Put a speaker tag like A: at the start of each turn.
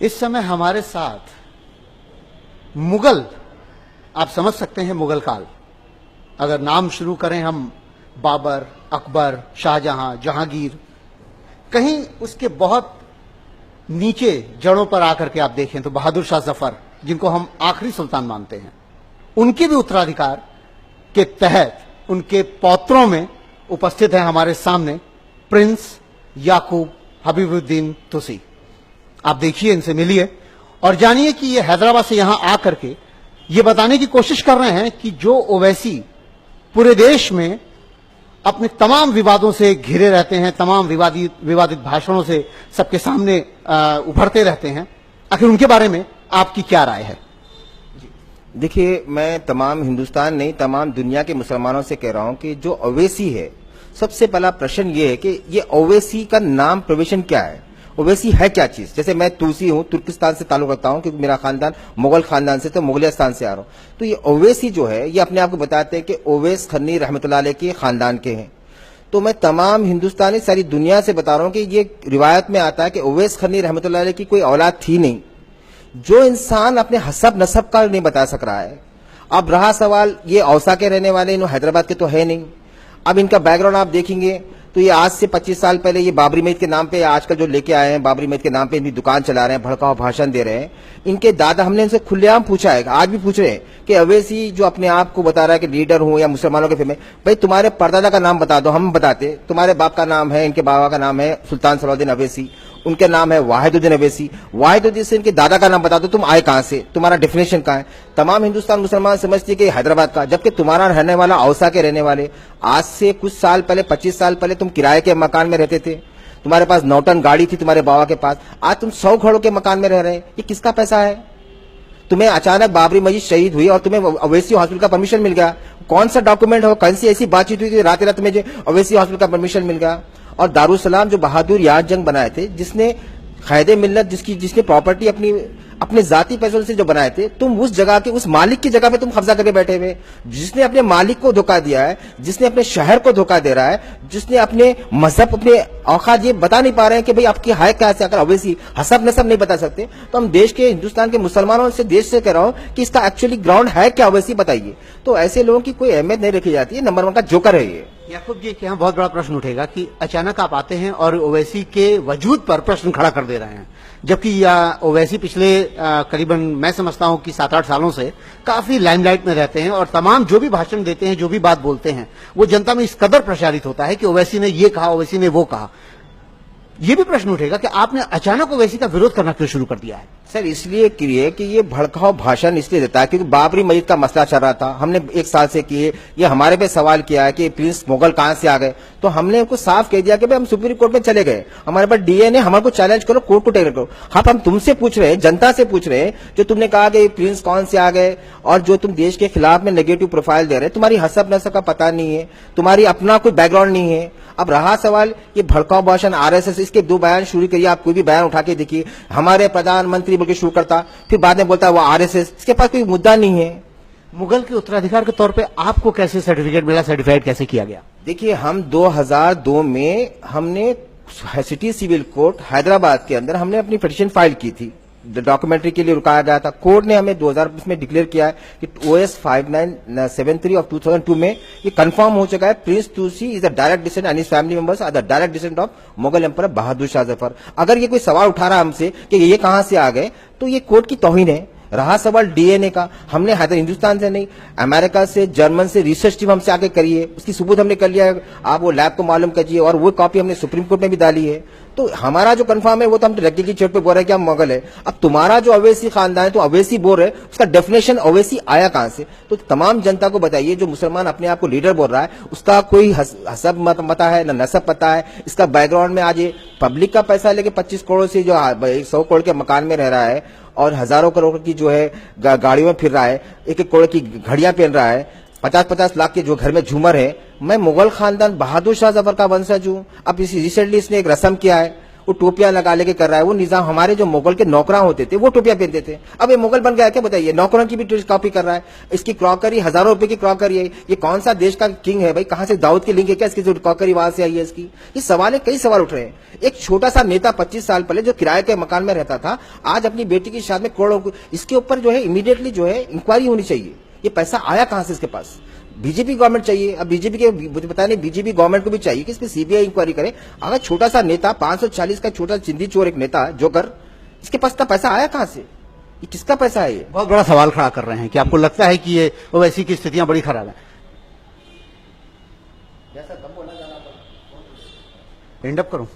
A: इस समय हमारे साथ मुगल, आप समझ सकते हैं मुगल काल, अगर नाम शुरू करें हम बाबर, अकबर, शाहजहां, जहांगीर, कहीं उसके बहुत नीचे जड़ों पर आकर के आप देखें तो बहादुर शाह जफर, जिनको हम आखिरी सुल्तान मानते हैं, उनके भी उत्तराधिकार के तहत उनके पौत्रों में उपस्थित है हमारे सामने प्रिंस याकूब हबीबुद्दीन तुसी। आप देखिए, इनसे मिलिए और जानिए कि ये हैदराबाद से यहां आकर के ये बताने की कोशिश कर रहे हैं कि जो ओवैसी पूरे देश में अपने तमाम विवादों से घिरे रहते हैं, तमाम विवादित भाषणों से सबके सामने उभरते रहते हैं, आखिर उनके बारे में आपकी क्या राय है?
B: देखिए, मैं तमाम हिंदुस्तान नहीं, तमाम दुनिया के मुसलमानों से कह रहा हूं कि जो ओवैसी है, सबसे पहला प्रश्न ये है कि ये ओवैसी का नाम प्रोविजन क्या है, ओवैसी है क्या चीज। जैसे मैं तुलसी हूं, तुर्किस्तान से ताल्लुक रखता हूं क्योंकि मेरा खानदान मुगल खानदान से, तो मुगलिस्तान से आ रहा हूं। तो ये ओवैसी जो है, ये अपने आप को बताते हैं कि ओवैस खन्नी रहमतुल्लाह अलैह के खानदान के हैं। तो मैं तमाम हिंदुस्तानी, सारी दुनिया से बता रहा हूं कि ये रिवायत में आता है कि ओवैस खन्नी रहमतुल्लाह अलैह की कोई औलाद थी नहीं। जो इंसान अपने हसब नसब का नहीं बता सक रहा है। अब रहा सवाल, ये औसा के रहने वाले, इन हैदराबाद के तो है नहीं। अब इनका बैकग्राउंड आप देखेंगे तो ये आज से 25 साल पहले ये बाबरी मस्जिद के नाम पे, आजकल जो लेके आए हैं बाबरी मस्जिद के नाम पे इनकी दुकान चला रहे हैं, भड़काऊ भाषण दे रहे हैं। इनके दादा, हमने इनसे खुलेआम पूछा है, आज भी पूछ रहे हैं कि अवैसी जो अपने आप को बता रहा है कि लीडर हूं या मुसलमानों के फेमे, भाई तुम्हारे परदादा का नाम बता दो, हम बताते। तुम्हारे बाप का नाम है, इनके बाबा का नाम है सुल्तान सलाउद्दीन अवैसी, उनके नाम है वाहिदुद्दीन अवैसी। वाहिदुद्दीन से इनके दादा का नाम बता दो, तुम आए कहां से, तुम्हारा डेफिनेशन कहां है। तमाम हिंदुस्तान मुसलमान समझते कि हैदराबाद का, जबकि तुम्हारा रहने वाला औसा के रहने वाले। आज से कुछ साल पहले, 25 साल पहले तुम किराए के मकान में रहते थे, तुम्हारे पास 9 टन गाड़ी थी तुम्हारे बाबा के पास। आज तुम 100 घरों के मकान में रह रहे हैं। ये किसका पैसा है? तुम्हें अचानक बाबरी मस्जिद शहीद हुई और तुम्हें अवैसी हॉस्पिटल का परमिशन मिल गया। कौन सा डॉक्यूमेंट हो, कौन सी ऐसी बातचीत हुई थी रात रात में जो अवैसी हॉस्पिटल का परमिशन मिल गया? और दारुसलाम जो बहादुर यार जंग बनाए थे, जिसने खैदे मिल्लत, जिसने प्रॉपर्टी अपने जाती पैसों से जो बनाए थे, तुम उस जगह के, उस मालिक की जगह पे तुम कब्जा करके बैठे हुए। जिसने अपने मालिक को धोखा दिया है, जिसने अपने शहर को धोखा दे रहा है, जिसने अपने मजहब, अपने औकात ये बता नहीं पा रहे हैं कि भाई आपकी हाय क्या से, अगर अवैसी हसब नसब नहीं बता सकते तो हम देश के, हिंदुस्तान के मुसलमानों से, देश से कह रहा हूं कि इसका एक्चुअली ग्राउंड है क्या, अवैसी बताइए। तो ऐसे लोगों की कोई अहमियत नहीं रखी जाती है। नंबर 1 का जोकर है ये।
A: याकूब जी, यहाँ बहुत बड़ा प्रश्न उठेगा कि अचानक आप आते हैं और ओवैसी के वजूद पर प्रश्न खड़ा कर दे रहे हैं, जबकि ओवैसी पिछले करीबन, मैं समझता हूं कि 7-8 सालों से काफी लाइमलाइट में रहते हैं और तमाम जो भी भाषण देते हैं, जो भी बात बोलते हैं, वो जनता में इस कदर प्रचारित होता है कि ओवैसी ने ये कहा, ओवैसी ने वो कहा। ये भी प्रश्न उठेगा कि आपने अचानक ओवैसी का विरोध करना क्यों शुरू कर दिया है?
B: सर, इसलिए किए कि ये भड़काऊ भाषण इसलिए देता है क्योंकि बाबरी मस्जिद का मसला चल रहा था। हमने 1 साल से किए, ये हमारे पे सवाल किया है कि प्रिंस मुगल कहां से आ गए, तो हमने उनको साफ कह दिया कि भाई हम सुप्रीम कोर्ट में चले गए, हमारे पास डीएनए, हमारे को चैलेंज करो, कोर्ट को टेक करो। हाँ, हम तुमसे पूछ रहे हैं, जनता से पूछ रहे हैं, जो तुमने कहा कि प्रिंस कौन से आ गए और जो तुम देश के खिलाफ में नेगेटिव प्रोफाइल दे रहे हैं, तुम्हारी हसब नसब का पता नहीं है, तुम्हारी अपना कोई बैकग्राउंड नहीं है। अब रहा सवाल ये भड़काऊ भाषण, आरएसएस, इसके 2 बयान शुरू करिए, आप कोई भी बयान उठा के देखिए, हमारे प्रधानमंत्री बोल के शुरू करता, फिर बाद में बोलता है वो आरएसएस, इसके पास कोई मुद्दा नहीं है।
A: मुगल के उत्तराधिकार के तौर पे आपको कैसे सर्टिफिकेट मिला, सर्टिफाइड कैसे किया गया?
B: देखिए, हम 2002 में हमने सिटी सिविल कोर्ट हैदराबाद के अंदर हमने अपनी पिटीशन फाइल की थी, डॉक्यूमेंट्री के लिए रुकाया गया था। कोर्ट ने हमें 2020 में डिक्लेयर किया है कि OS 5973 ऑफ 2002 में ये कंफर्म हो चुका है, prince Tulsi is the direct descendant and his family members are the direct descendant of Mughal emperor Bahadur Shah Zafar. अगर ये कोई सवाल उठा रहा है हमसे कि ये कहां से आ गए, तो ये कोर्ट की तौहीन है। रहा सवाल डीएनए का, हमने हिंदुस्तान से नहीं, अमेरिका से, जर्मन से रिसर्च टीम हमसे आगे करी है, उसकी सबूत हमने कर लिया है, आप वो लैब को मालूम कीजिए, और वो कॉपी हमने सुप्रीम कोर्ट में भी डाली है। तो हमारा जो कंफर्म है वो तो हम रग्गे की चोट पे बोल रहे हैं कि हम मुगल है। अब तुम्हारा जो अवैसी खानदान है, तो अवैसी बोल रहे, उसका डेफिनेशन अवैसी आया कहां से? तो तमाम जनता को बताइए, जो मुसलमान अपने आप को लीडर बोल रहा है, उसका कोई हसब पता है न नसब पता है, इसका बैकग्राउंड में आज ये पब्लिक का पैसा लेके 25 करोड़ से जो 100 करोड़ के मकान में रह रहा है और हजारों करोड़ की जो है गाड़ियों में फिर रहा है, 1-1 करोड़ की घड़ियां पहन रहा है, 50-50 लाख के जो घर में झूमर है। मैं मुगल खानदान बहादुर शाह जफर का वंशज हूं। अब रिसेंटली इसने एक रस्म किया है, वो टोपियां लगा लेके कर रहा है। वो निजाम हमारे जो मुगल के नौकरां होते थे वो टोपियां पहनते थे, अब ये मुगल बन गया क्या बताइए, नौकरों की भी कॉपी कर रहा है। इसकी क्रॉकरी हजारों रुपए की क्रॉकरी है। ये कौन सा देश का किंग है भाई, कहां से दाऊद की लिंक है क्या इसकी जो क्रॉकरी वहां से आई है इसकी? ये सवाल है, कई सवाल उठ रहे हैं। एक छोटा सा नेता 25 साल पहले जो किराए के मकान में रहता था, आज अपनी बेटी की शादी में करोड़ों, इसके ऊपर जो है इमीडिएटली जो है इंक्वायरी होनी चाहिए। ये पैसा आया कहां से इसके पास? बीजेपी गवर्नमेंट चाहिए। अब बीजेपी के मुझे पता नहीं, बीजेपी गवर्नमेंट को भी चाहिए कि इस पे सीबीआई इंक्वायरी करे। अगर छोटा सा नेता 540 का छोटा चिंदी चोर एक नेता जोकर, इसके पास इतना पैसा आया कहां से? ये किसका पैसा है? ये
A: बहुत बड़ा सवाल खड़ा कर रहे हैं कि आपको लगता है कि ये ओवैसी की स्थितियां बड़ी खराब है। एंड अप करूं?